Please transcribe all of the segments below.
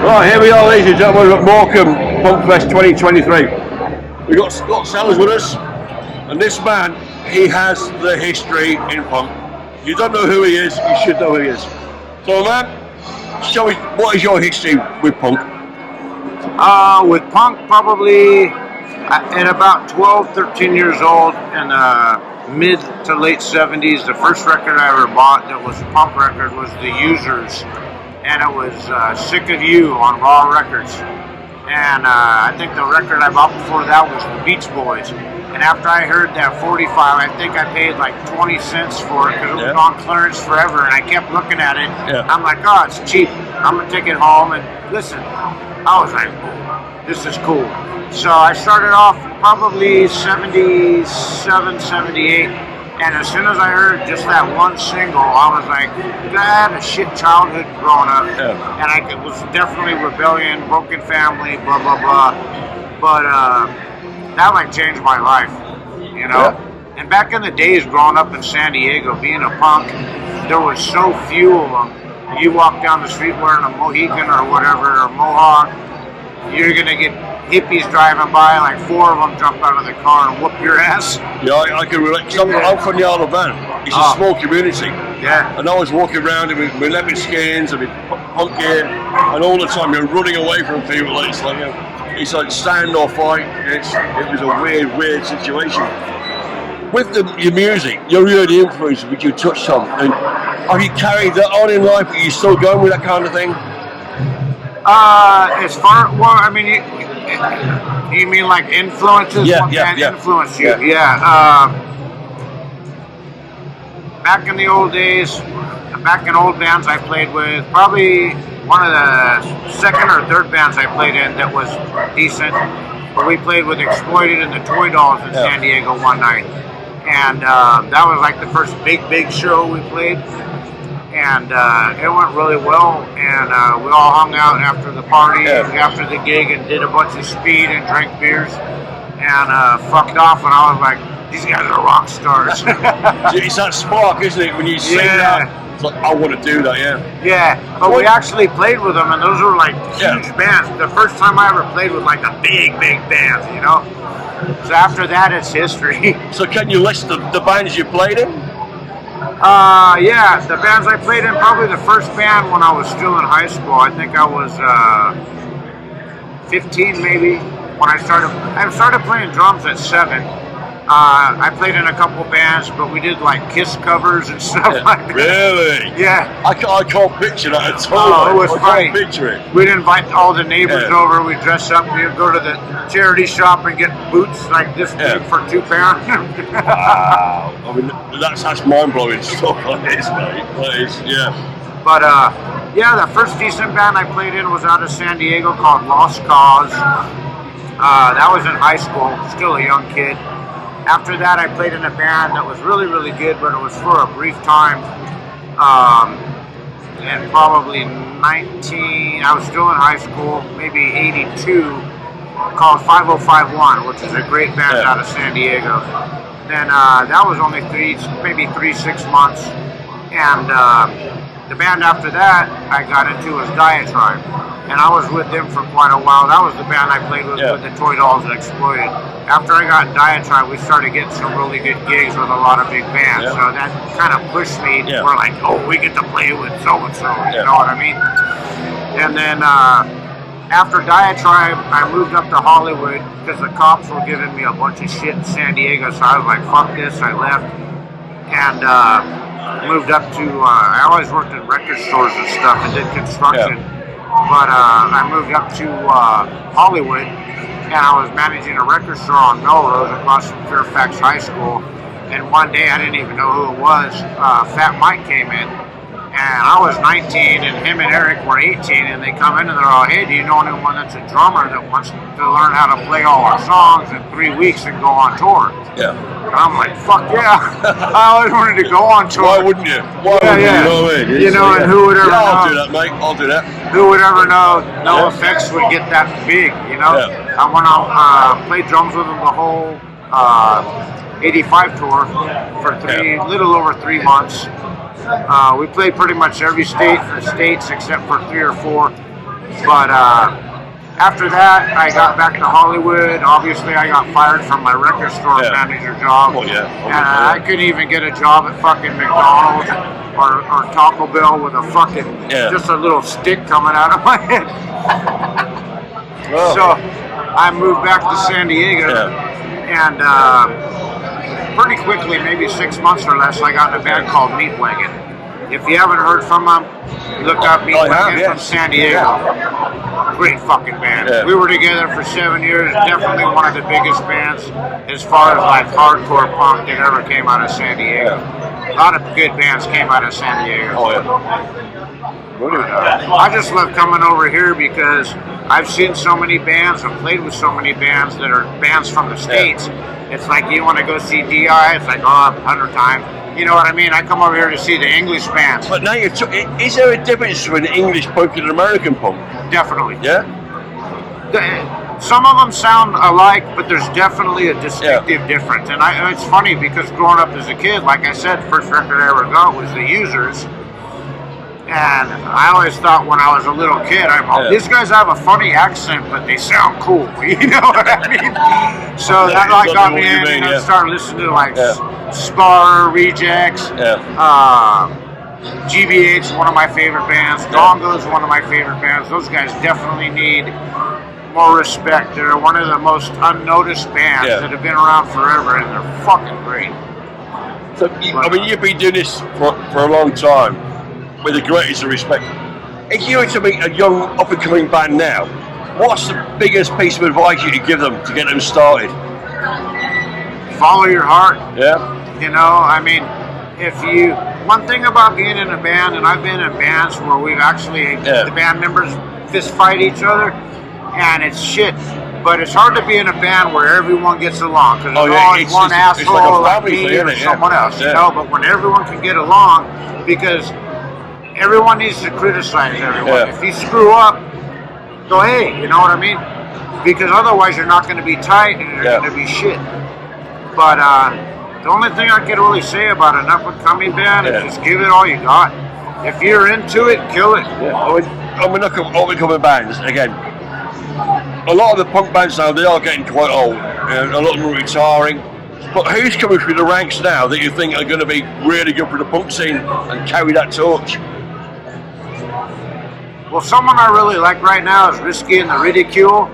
Right, here we are, ladies and gentlemen, at Morecambe Punkfest 2023. We've got Scott Sellers with us, and this man, he has the history in punk. If you don't know who he is, you should know who he is. So, man, show me, what is your history with punk? With punk, probably at about 12, 13 years old, in the mid to late 70s, the first record I ever bought that was a punk record was The Users, and it was Sick of You on Raw Records. And I think the record I bought before that was the Beach Boys. And after I heard that 45, I think I paid like 20 cents for it because it was on clearance forever, and I kept looking at it. I'm like, oh, it's cheap. I'm going to take it home and listen. I was like, oh, this is cool. So I started off probably 77, 78, and as soon as I heard just that one single, I was like, I had a shit childhood growing up, and it was definitely rebellion, broken family, blah, blah, blah. But that like changed my life, you know? And back in the days growing up in San Diego, being a punk, there was so few of them. You walk down the street wearing a Mohican or whatever, or Mohawk, you're going to get hippies driving by, like 4 of them jump out of the car and whoop your ass. Yeah, I can relate. I'm from the Isle of Man. It's a small community. Yeah. And I was walking around with my leopard skins and my punk gear, and all the time you're running away from people. It's like stand or fight. It was a weird situation. With your music, your early influence, which you touched on, and have you carried that on in life? Are you still going with that kind of thing? As far, well, I mean, you mean like influences? Influence you? Back in the old days, back in old bands I played with, probably one of the second or third bands I played in that was decent. But we played with Exploited and the Toy Dolls in San Diego one night, and that was like the first big show we played. And it went really well, and we all hung out after the party, after the gig, and did a bunch of speed and drank beers, and fucked off, and I was like, these guys are rock stars. It's that spark, isn't it, when you see that? It's like, I want to do that, Yeah, but we actually played with them, and those were like huge bands. The first time I ever played with like a big band, you know? So after that, it's history. So can you list the bands you played in? The bands I played in, probably the first band when I was still in high school. I think I was 15 maybe when I started playing drums at 7. I played in a couple bands, but we did like Kiss covers and stuff like that. Really? Yeah. I can't picture that at all. It was funny. I can't picture it. We'd invite all the neighbors over. We'd dress up. We'd go to the charity shop and get boots like this big for £2. Wow. I mean, that's mind-blowing stuff like this, mate. That is, But the first decent band I played in was out of San Diego called Lost Cause. That was in high school, still a young kid. After that, I played in a band that was really good, but it was for a brief time. And probably 19, I was still in high school, maybe 82, called 5051, which is a great band out of San Diego. Then that was only 6 months. And the band after that I got into was Diatribe. And I was with them for quite a while. That was the band I played with the Toy Dolls and Exploited. After I got in Diatribe, we started getting some really good gigs with a lot of big bands. So that kind of pushed me. We're like, oh, we get to play with so-and-so, you know what I mean? And then after Diatribe, I moved up to Hollywood because the cops were giving me a bunch of shit in San Diego. So I was like, fuck this, I left. And moved up to, I always worked in record stores and stuff and did construction. But I moved up to Hollywood, and I was managing a record store on Melrose across from Fairfax High School. And one day, I didn't even know who it was. Fat Mike came in, and I was 19, and him and Eric were 18, and they come in and they're all, hey, do you know anyone that's a drummer that wants to learn how to play all our songs in 3 weeks and go on tour? And I'm like, fuck yeah. I always wanted to go on tour. Why wouldn't you? Why wouldn't you? You know, and who would ever know? I'll do that, mate. I'll do that. Who would ever know No Effects would get that big, you know? I went out, played drums with them the whole 85 tour for little over 3 months. We played pretty much every state for states except for 3 or 4. But after that, I got back to Hollywood. Obviously, I got fired from my record store manager job. Well, yeah. And I couldn't even get a job at fucking McDonald's or Taco Bell with a fucking, just a little stick coming out of my head. So I moved back to San Diego. And pretty quickly, maybe 6 months or less, I got in a band called Meat Wagon. If you haven't heard from them, look up Meat Wagon from San Diego. Great fucking band. We were together for 7 years. Definitely one of the biggest bands as far as like hardcore punk that ever came out of San Diego. A lot of good bands came out of San Diego. I just love coming over here because I've seen so many bands and played with so many bands that are bands from the States. It's like you want to go see DI, it's like, 100 times. You know what I mean? I come over here to see the English bands. But now is there a difference between English punk and American punk? Definitely. Yeah? Some of them sound alike, but there's definitely a distinctive difference. And it's funny because growing up as a kid, like I said, first record I ever got was The Users. And I always thought when I was a little kid, these guys have a funny accent, but they sound cool. You know what I mean? So that like got me in and started listening to like Spar, Rejects, GBH, one of my favorite bands. Gongo's one of my favorite bands. Those guys definitely need more respect. They're one of the most unnoticed bands that have been around forever, and they're fucking great. So, I mean, you've been doing this for a long time. With the greatest of respect. If you were to meet a young up-and-coming band now, what's the biggest piece of advice you could give them to get them started? Follow your heart. Yeah. You know, I mean, one thing about being in a band, and I've been in bands where we've actually, the band members fist fight each other, and it's shit. But it's hard to be in a band where everyone gets along, because there's always one asshole like me or someone else, you know, but when everyone can get along, because everyone needs to criticize everyone. If you screw up, go, hey, you know what I mean? Because otherwise you're not going to be tight and you're going to be shit. But the only thing I can really say about an up-and-coming band is just give it all you got. If you're into it, kill it. I mean, look at up-and-coming bands, again, a lot of the punk bands now, they are getting quite old. And a lot of them are retiring. But who's coming through the ranks now that you think are going to be really good for the punk scene and carry that torch? Well, someone I really like right now is Risky and the Ridicule.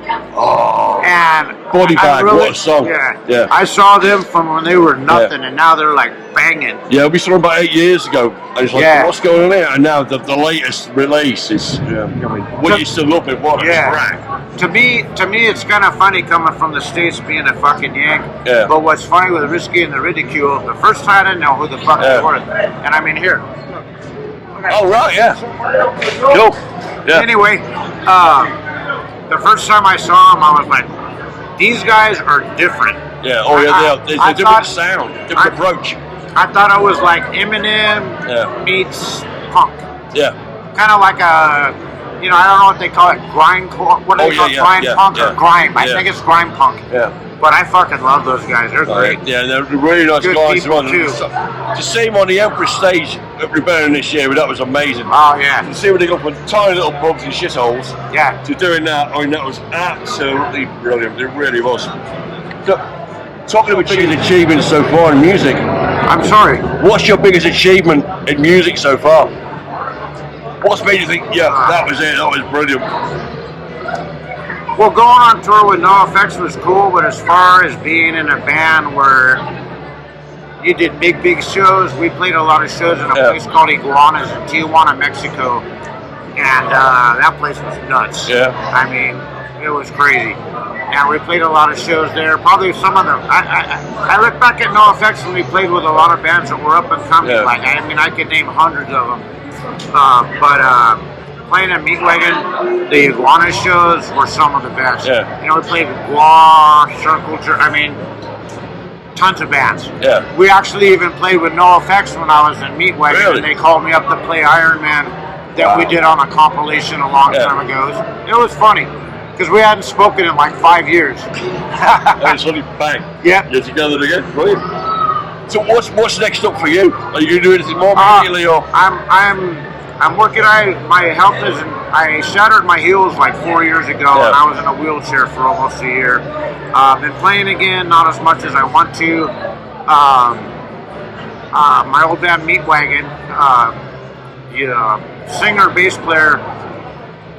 And Body Bag, what a song. Yeah. I saw them from when they were nothing, and now they're like banging. Yeah, we saw them about 8 years ago. And it's like, what's going on here? And now the latest release is, I mean, what you still love it, what a track. To me, it's kind of funny coming from the States being a fucking Yank. But what's funny with Risky and the Ridicule, the first time I didn't know who the fuck they were. And I mean, here. Oh, right, Cool. Anyway, the first time I saw them, I was like, these guys are different. There's a different sound, different approach. I thought I was like Eminem meets punk. Kind of like a, I don't know what they call it, grindcore. What do they call it, grind punk or grime? I think it's grime punk. But I fucking love those guys. They're great. Yeah, they're really nice good guys. Too. To see them on the Empress stage at Rebellion this year, that was amazing. Oh, yeah. To see when they go from tiny little pubs and shitholes to doing that, I mean, that was absolutely brilliant. It really was. So, talking about biggest achievements so far in music. I'm sorry. What's your biggest achievement in music so far? What's made you think, that was it, that was brilliant? Well, going on tour with NoFX was cool, but as far as being in a band where you did big shows, we played a lot of shows in a place called Iguanas in Tijuana, Mexico, and that place was nuts. I mean, it was crazy. And we played a lot of shows there. Probably some of them. I look back at NoFX when we played with a lot of bands that were up and coming. Like, I mean, I could name hundreds of them. Playing at Meat Wagon, the Iguana shows were some of the best. We played Guar, Circle Jerk, I mean, tons of bands. We actually even played with NoFX when I was in Meat Wagon, and they called me up to play Iron Man that we did on a compilation a long time ago. It was funny, because we hadn't spoken in like 5 years. And it's only bang. You're together again, brilliant. So what's next up for you? Are you going to do anything more immediately, or? I'm working on my health is. I shattered my heels like 4 years ago, and I was in a wheelchair for almost a year. Been playing again, not as much as I want to. My old band Meatwagon, singer, bass player,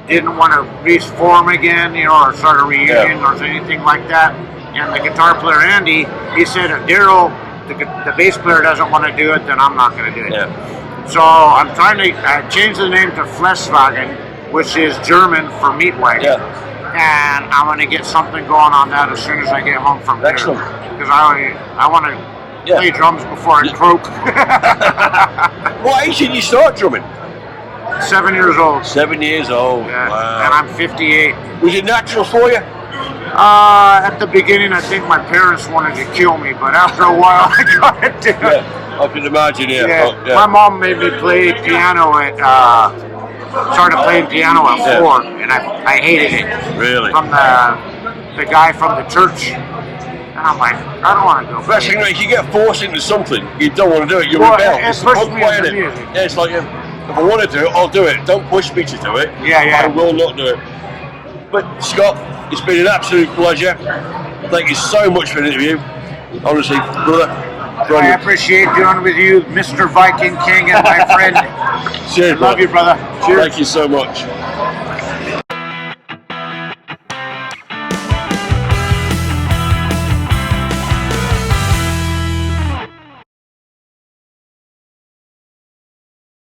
didn't want to reform again, or start a reunion or anything like that. And the guitar player Andy, he said, if Daryl, the bass player, doesn't want to do it, then I'm not going to do it. Yeah. So I'm trying to change the name to Fleshwagen, which is German for Meatwagon. Yeah. And I'm going to get something going on that as soon as I get home from here. Excellent. Because I want to play drums before I croak. What age did you start drumming? 7 years old. 7 years old. Yeah. Wow. And I'm 58. Was it natural for you? At the beginning, I think my parents wanted to kill me, but after a while, I got it. Yeah, I can imagine. My mom made me play piano at. Started playing piano at 4, and I hated it. Really? From the guy from the church, and I'm like, I don't want to go. First thing, if you get forced into something, you don't want to do it. You rebel. It pushed me into music. Yeah, it's like if I want to do it, I'll do it. Don't push me to do it. I will not do it. But Scott, it's been an absolute pleasure. Thank you so much for the interview. Honestly, brother. I appreciate doing with you, Mr. Viking King, and my friend. Cheers, Love you, brother. Cheers. Thank you so much.